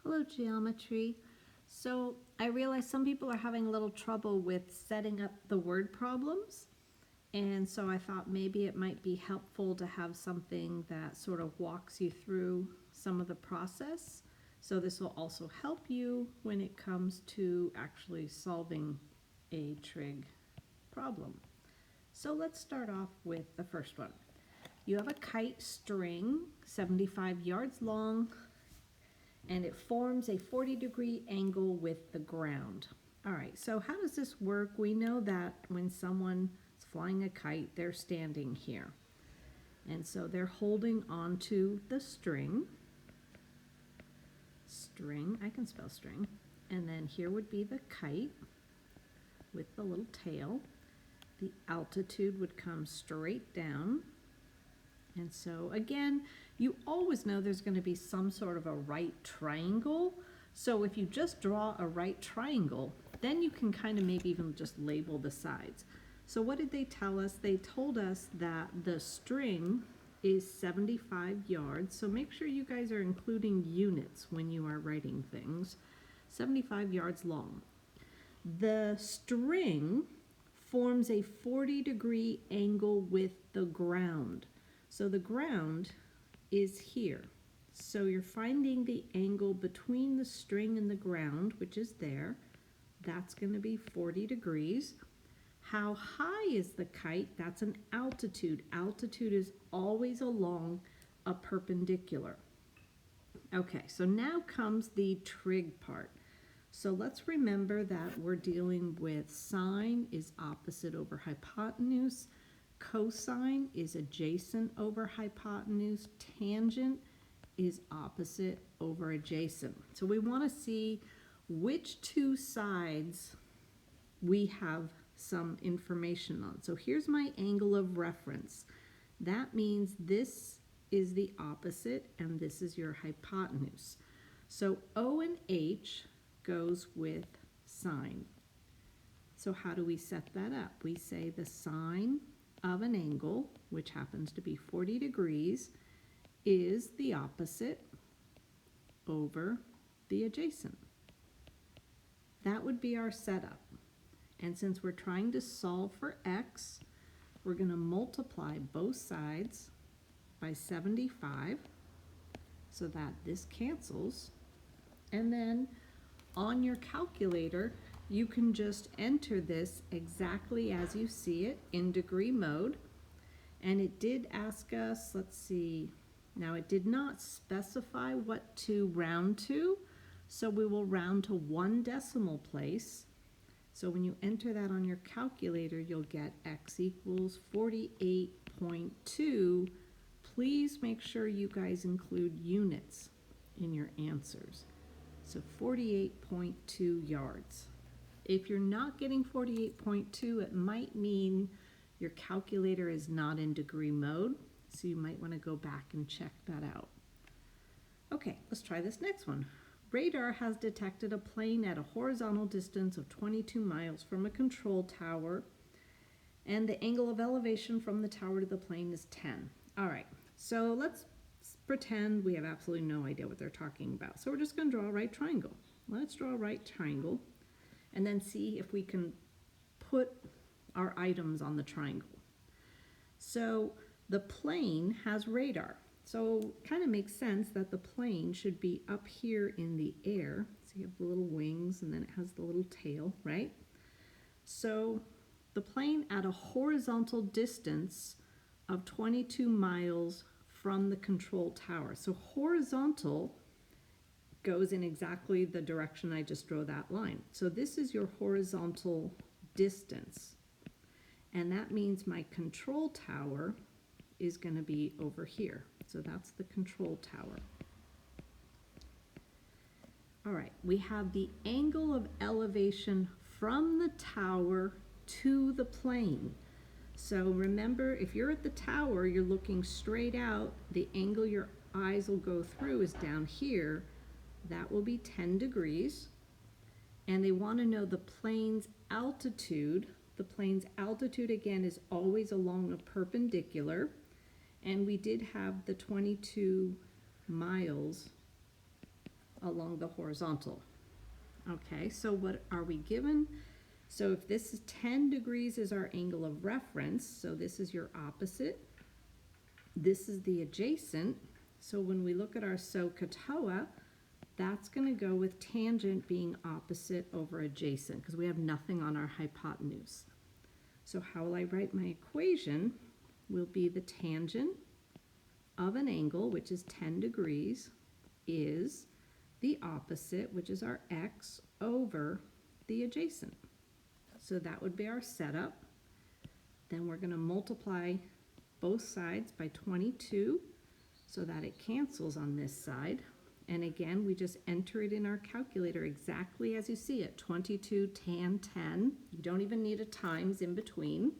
Hello, geometry. So I realize some people are having a little trouble with setting up the word problems. And so I thought maybe it might be helpful to have something that sort of walks you through some of the process. So this will also help you when it comes to actually solving a trig problem. So let's start off with the first one. You have a kite string, 75 yards long, and it forms a 40-degree angle with the ground. All right, so how does this work? We know that when someone is flying a kite, they're standing here. And so they're holding onto the string. String, I can spell string. And then here would be the kite with the little tail. The altitude would come straight down. And so again, you always know there's going to be some sort of a right triangle. So if you just draw a right triangle, then you can kind of maybe even just label the sides. So what did they tell us? They told us that the string is 75 yards. So make sure you guys are including units when you are writing things. 75 yards long. The string forms a 40-degree angle with the ground. So the ground is here. So you're finding the angle between the string and the ground, which is there. That's going to be 40 degrees. How high is the kite? That's an altitude. Altitude is always along a perpendicular. Okay, so now comes the trig part. So let's remember that we're dealing with sine is opposite over hypotenuse. Cosine is adjacent over hypotenuse. Tangent is opposite over adjacent. So we want to see which two sides we have some information on. So here's my angle of reference. That means this is the opposite and this is your hypotenuse. So O and H goes with sine. So how do we set that up? We say the sine of an angle, which happens to be 40 degrees, is the opposite over the adjacent. That would be our setup. And since we're trying to solve for x, we're going to multiply both sides by 75 so that this cancels. And then on your calculator, you can just enter this exactly as you see it in degree mode. And it did ask us, let's see, now it did not specify what to round to, so we will round to 1 decimal place. So when you enter that on your calculator, you'll get x equals 48.2. Please make sure you guys include units in your answers. So 48.2 yards. If you're not getting 48.2, it might mean your calculator is not in degree mode, so you might want to go back and check that out. Okay, let's try this next one. Radar has detected a plane at a horizontal distance of 22 miles from a control tower, and the angle of elevation from the tower to the plane is 10. All right, so let's pretend we have absolutely no idea what they're talking about. So we're just going to draw a right triangle. Let's draw a right triangle and then see if we can put our items on the triangle. So the plane has radar. So it kind of makes sense that the plane should be up here in the air. So you have the little wings and then it has the little tail, right? So the plane at a horizontal distance of 22 miles from the control tower. So horizontal goes in exactly the direction I just drew that line. So this is your horizontal distance. And that means my control tower is going to be over here. So that's the control tower. All right, we have the angle of elevation from the tower to the plane. So remember, if you're at the tower, you're looking straight out, the angle your eyes will go through is down here. That will be 10 degrees. And they want to know the plane's altitude. The plane's altitude, again, is always along a perpendicular. And we did have the 22 miles along the horizontal. Okay, so what are we given? So if this is 10 degrees is our angle of reference, so this is your opposite, this is the adjacent. So when we look at our SOHCAHTOA, that's going to go with tangent being opposite over adjacent because we have nothing on our hypotenuse. So how will I write my equation? Will be the tangent of an angle, which is 10 degrees, is the opposite, which is our x, over the adjacent. So that would be our setup. Then we're going to multiply both sides by 22 so that it cancels on this side. And again, we just enter it in our calculator exactly as you see it, 22 tan 10. You don't even need a times in between.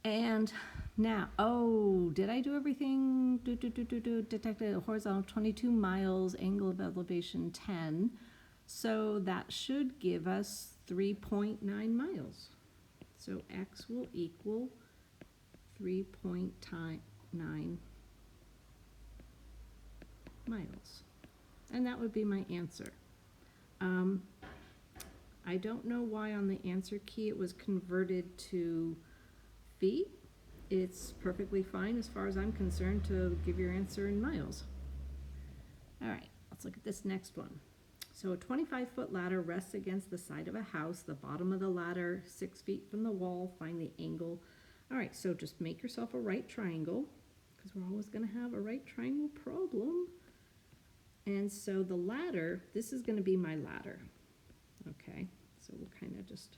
And now, oh, did I do everything? Detected horizontal 22 miles, angle of elevation 10. So that should give us 3.9 miles. So x will equal 3.9 miles. And that would be my answer. I don't know why on the answer key it was converted to feet. It's perfectly fine as far as I'm concerned to give your answer in miles. All right, let's look at this next one. So a 25-foot ladder rests against the side of a house, the bottom of the ladder 6 feet from the wall, find the angle. All right, so just make yourself a right triangle because we're always going to have a right triangle problem. And so the ladder, this is going to be my ladder. Okay, so we'll kind of just,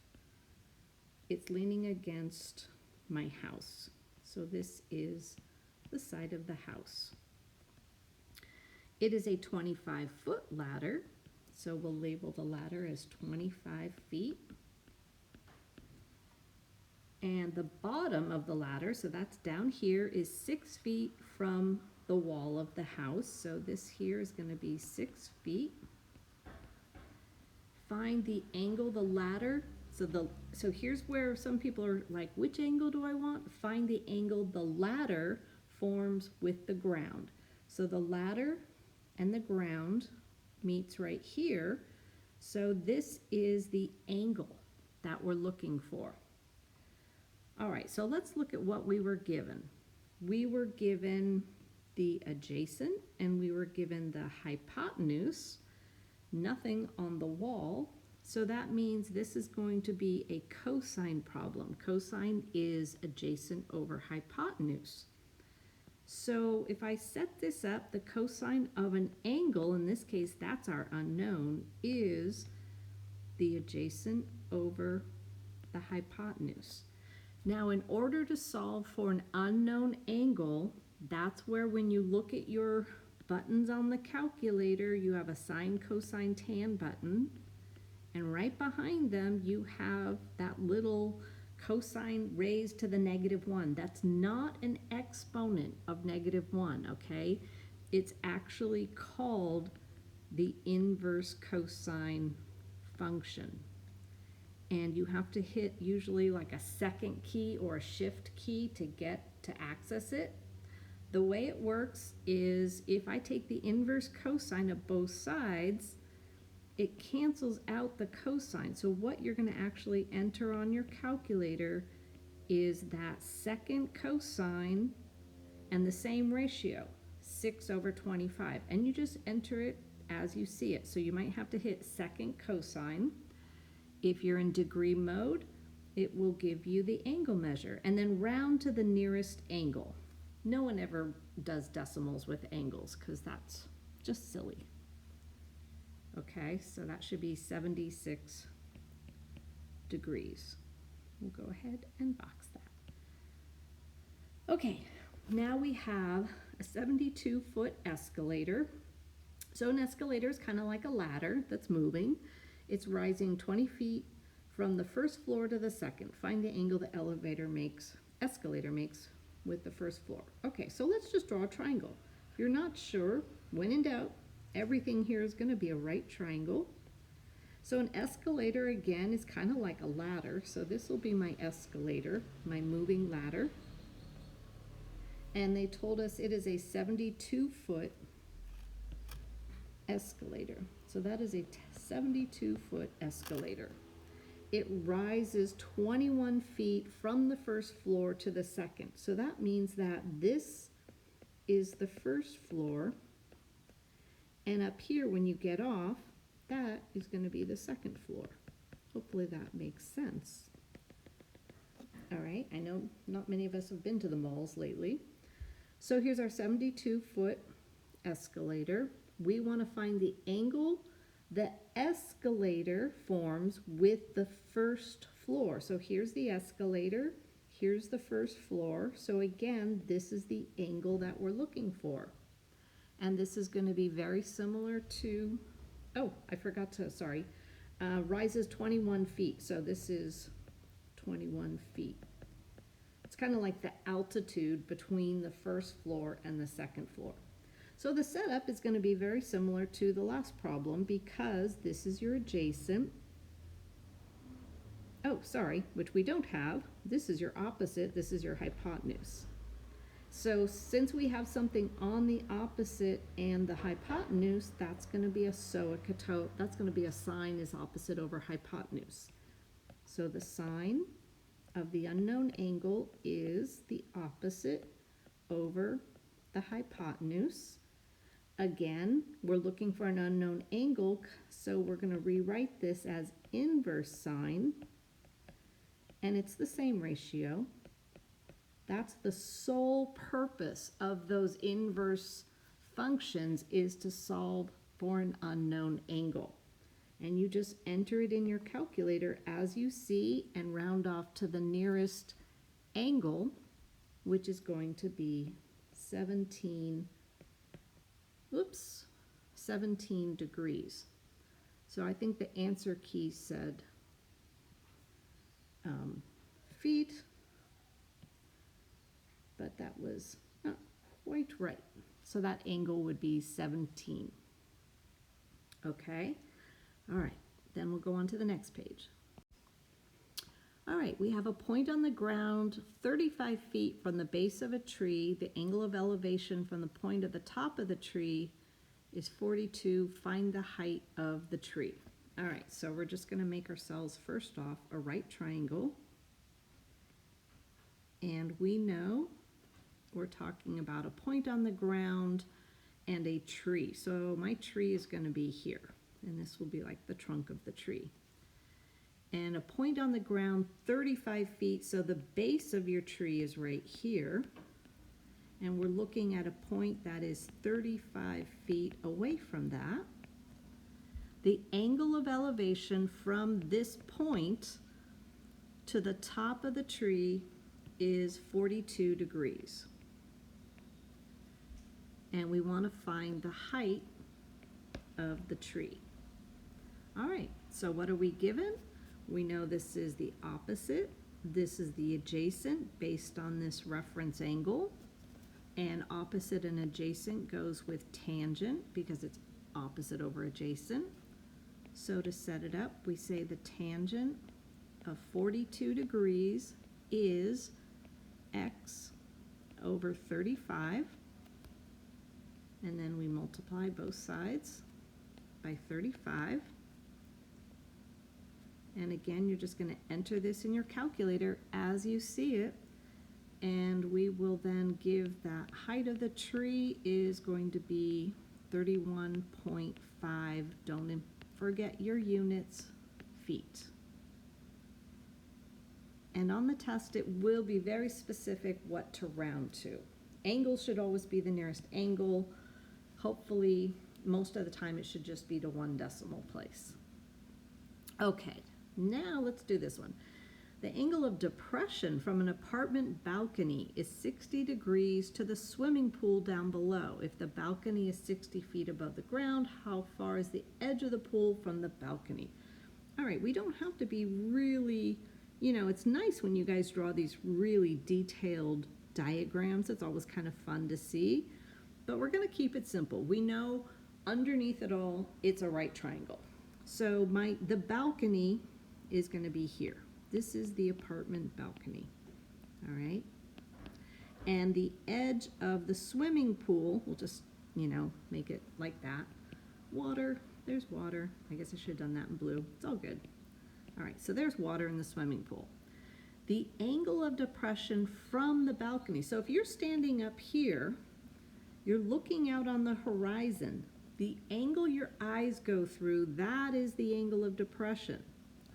it's leaning against my house. So this is the side of the house. It is a 25-foot ladder. So we'll label the ladder as 25 feet. And the bottom of the ladder, so that's down here, is 6 feet from the wall of the house. So this here is going to be 6 feet. Find the angle, the ladder. So here's where some people are like, which angle do I want? Find the angle the ladder forms with the ground. So the ladder and the ground meets right here. So this is the angle that we're looking for. All right, so let's look at what we were given. We were given the adjacent and we were given the hypotenuse, nothing on the wall. So that means this is going to be a cosine problem. Cosine is adjacent over hypotenuse. So if I set this up, the cosine of an angle, in this case that's our unknown, is the adjacent over the hypotenuse. Now in order to solve for an unknown angle, that's where when you look at your buttons on the calculator, you have a sine, cosine, tan button, and right behind them you have that little cosine raised to the -1. That's not an exponent of -1, okay? It's actually called the inverse cosine function. And you have to hit usually like a second key or a shift key to get to access it. The way it works is if I take the inverse cosine of both sides, it cancels out the cosine. So what you're going to actually enter on your calculator is that second cosine and the same ratio, 6/25. And you just enter it as you see it. So you might have to hit second cosine. If you're in degree mode, it will give you the angle measure and then round to the nearest angle. No one ever does decimals with angles because that's just silly. Okay, so that should be 76 degrees. We'll go ahead and box that. Okay, now we have a 72-foot escalator. So an escalator is kind of like a ladder that's moving. It's rising 20 feet from the first floor to the second. Find the angle the escalator makes with the first floor. Okay, so let's just draw a triangle. If you're not sure, when in doubt, everything here is going to be a right triangle. So an escalator, again, is kind of like a ladder. So this will be my escalator, my moving ladder. And they told us it is a 72-foot escalator. So that is a 72-foot escalator. It rises 21 feet from the first floor to the second. So that means that this is the first floor, and up here when you get off, that is going to be the second floor. Hopefully that makes sense. All right, I know not many of us have been to the malls lately. So here's our 72-foot escalator. We want to find the angle the escalator forms with the first floor. So here's the escalator, here's the first floor. So again, this is the angle that we're looking for. And this is going to be very similar to, oh, I forgot to, sorry, rises 21 feet. So this is 21 feet. It's kind of like the altitude between the first floor and the second floor. So the setup is going to be very similar to the last problem because this is your adjacent. Oh, sorry, which we don't have. This is your opposite. This is your hypotenuse. So since we have something on the opposite and the hypotenuse, that's going to be a SOHCAHTOA. That's going to be a sine is opposite over hypotenuse. So the sine of the unknown angle is the opposite over the hypotenuse. Again, we're looking for an unknown angle, so we're going to rewrite this as inverse sine, and it's the same ratio. That's the sole purpose of those inverse functions, is to solve for an unknown angle. And you just enter it in your calculator as you see and round off to the nearest angle, which is going to be 17 degrees. So I think the answer key said feet, but that was not quite right. So that angle would be 17. Okay, all right, then we'll go on to the next page. All right, we have a point on the ground 35 feet from the base of a tree. The angle of elevation from the point at the top of the tree is 42. Find the height of the tree. All right, so we're just going to make ourselves first off a right triangle. And we know we're talking about a point on the ground and a tree. So my tree is going to be here, and this will be like the trunk of the tree. And a point on the ground 35 feet, so the base of your tree is right here. And we're looking at a point that is 35 feet away from that. The angle of elevation from this point to the top of the tree is 42 degrees. And we want to find the height of the tree. All right, so what are we given? We know this is the opposite, this is the adjacent based on this reference angle, and opposite and adjacent goes with tangent because it's opposite over adjacent. So to set it up, we say the tangent of 42 degrees is x over 35, and then we multiply both sides by 35. And again, you're just going to enter this in your calculator as you see it, and we will then give that height of the tree is going to be 31.5. Don't forget your units, feet. And on the test, it will be very specific what to round to. Angle should always be the nearest angle. Hopefully, most of the time, it should just be to 1 decimal place. Okay. Now let's do this one. The angle of depression from an apartment balcony is 60 degrees to the swimming pool down below. If the balcony is 60 feet above the ground, how far is the edge of the pool from the balcony? All right, we don't have to be really, it's nice when you guys draw these really detailed diagrams. It's always kind of fun to see, but we're going to keep it simple. We know underneath it all, it's a right triangle. So the balcony is going to be here. This is the apartment balcony, all right? And the edge of the swimming pool, we'll just, make it like that, water. There's water. I guess I should have done that in blue. It's all good. All right, so there's water in the swimming pool. The angle of depression from the balcony. So if you're standing up here, you're looking out on the horizon. The angle your eyes go through, that is the angle of depression.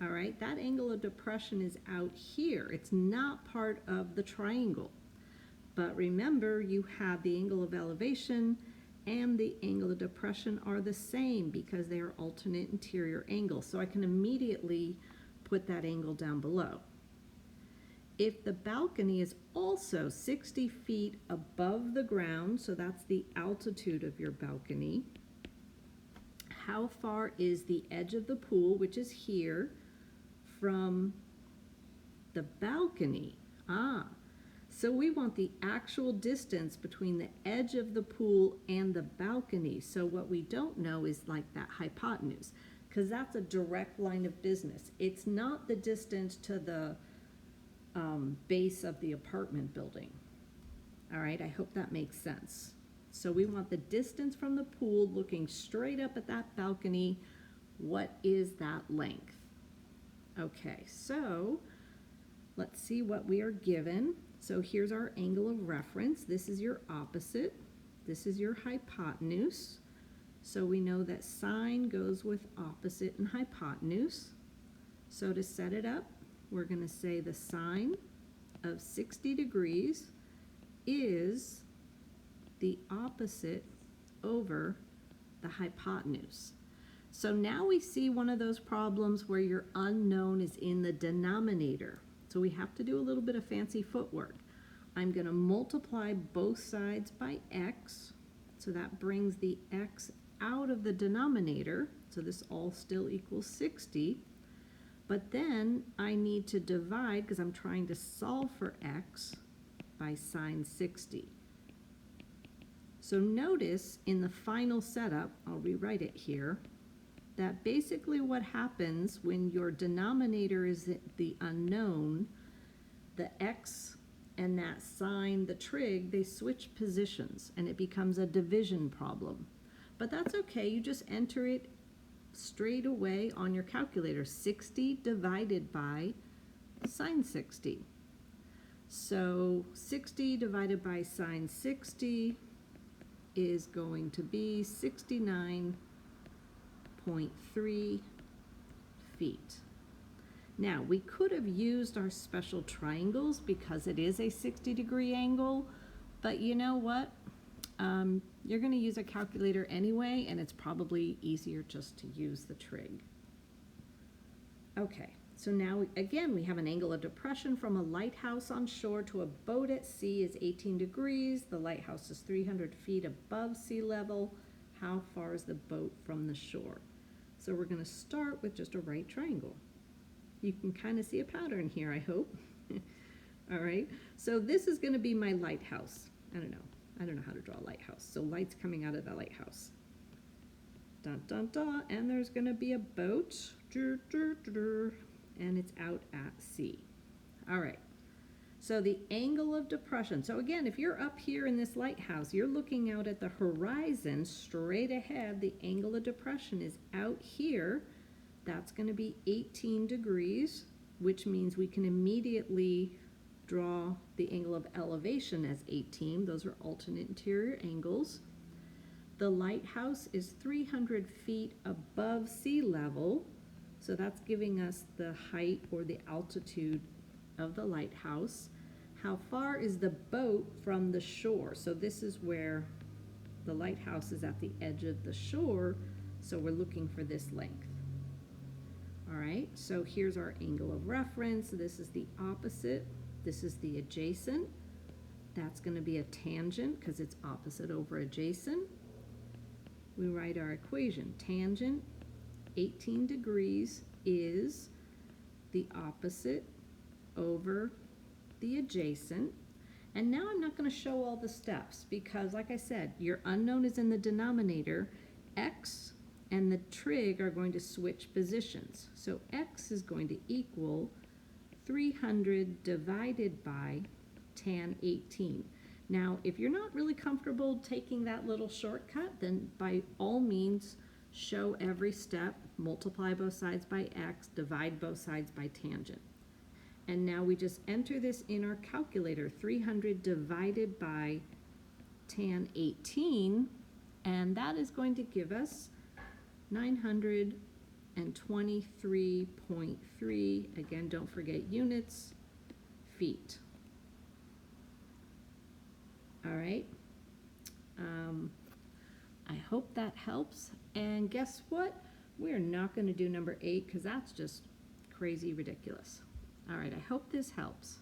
All right, that angle of depression is out here. It's not part of the triangle. But remember, you have the angle of elevation and the angle of depression are the same because they are alternate interior angles. So I can immediately put that angle down below. If the balcony is also 60 feet above the ground, so that's the altitude of your balcony, how far is the edge of the pool, which is here, from the balcony? So we want the actual distance between the edge of the pool and the balcony. So what we don't know is like that hypotenuse, because that's a direct line of business. It's not the distance to the base of the apartment building. All right, I hope that makes sense. So we want the distance from the pool looking straight up at that balcony. What is that length? Okay, so let's see what we are given. So here's our angle of reference. This is your opposite. This is your hypotenuse. So we know that sine goes with opposite and hypotenuse. So to set it up, we're going to say the sine of 60 degrees is the opposite over the hypotenuse. So now we see one of those problems where your unknown is in the denominator. So we have to do a little bit of fancy footwork. I'm going to multiply both sides by x. So that brings the x out of the denominator. So this all still equals 60. But then I need to divide, because I'm trying to solve for x, by sine 60. So notice in the final setup, I'll rewrite it here, that basically what happens when your denominator is the unknown, the x and that sine, the trig, they switch positions and it becomes a division problem. But that's okay, you just enter it straight away on your calculator, 60 divided by sine 60. So 60 divided by sine 60 is going to be 69.3 feet. Now, we could have used our special triangles because it is a 60-degree angle, but you know what? You're going to use a calculator anyway, and it's probably easier just to use the trig. Okay, so now, again, we have an angle of depression from a lighthouse on shore to a boat at sea is 18 degrees. The lighthouse is 300 feet above sea level. How far is the boat from the shore? So we're going to start with just a right triangle. You can kind of see a pattern here, I hope. All right, so this is going to be my lighthouse. I don't know how to draw a lighthouse. So light's coming out of the lighthouse. Dun, dun, dun, and there's going to be a boat, and it's out at sea. All right, so the angle of depression. So again, if you're up here in this lighthouse, you're looking out at the horizon straight ahead. The angle of depression is out here. That's going to be 18 degrees, which means we can immediately draw the angle of elevation as 18. Those are alternate interior angles. The lighthouse is 300 feet above sea level, so that's giving us the height or the altitude of the lighthouse. How far is the boat from the shore? So this is where the lighthouse is at the edge of the shore, so we're looking for this length. All right, so here's our angle of reference. This is the opposite. This is the adjacent. That's going to be a tangent because it's opposite over adjacent. We write our equation. Tangent 18 degrees is the opposite over the adjacent. And now I'm not going to show all the steps because, like I said, your unknown is in the denominator. X and the trig are going to switch positions. So x is going to equal 300 divided by tan 18. Now, if you're not really comfortable taking that little shortcut, then by all means show every step, multiply both sides by x, divide both sides by tangent. And now we just enter this in our calculator, 300 divided by tan 18, and that is going to give us 923.3, again, don't forget units, feet. All right. I hope that helps. And guess what? We're not going to do number 8 because that's just crazy ridiculous. All right, I hope this helps.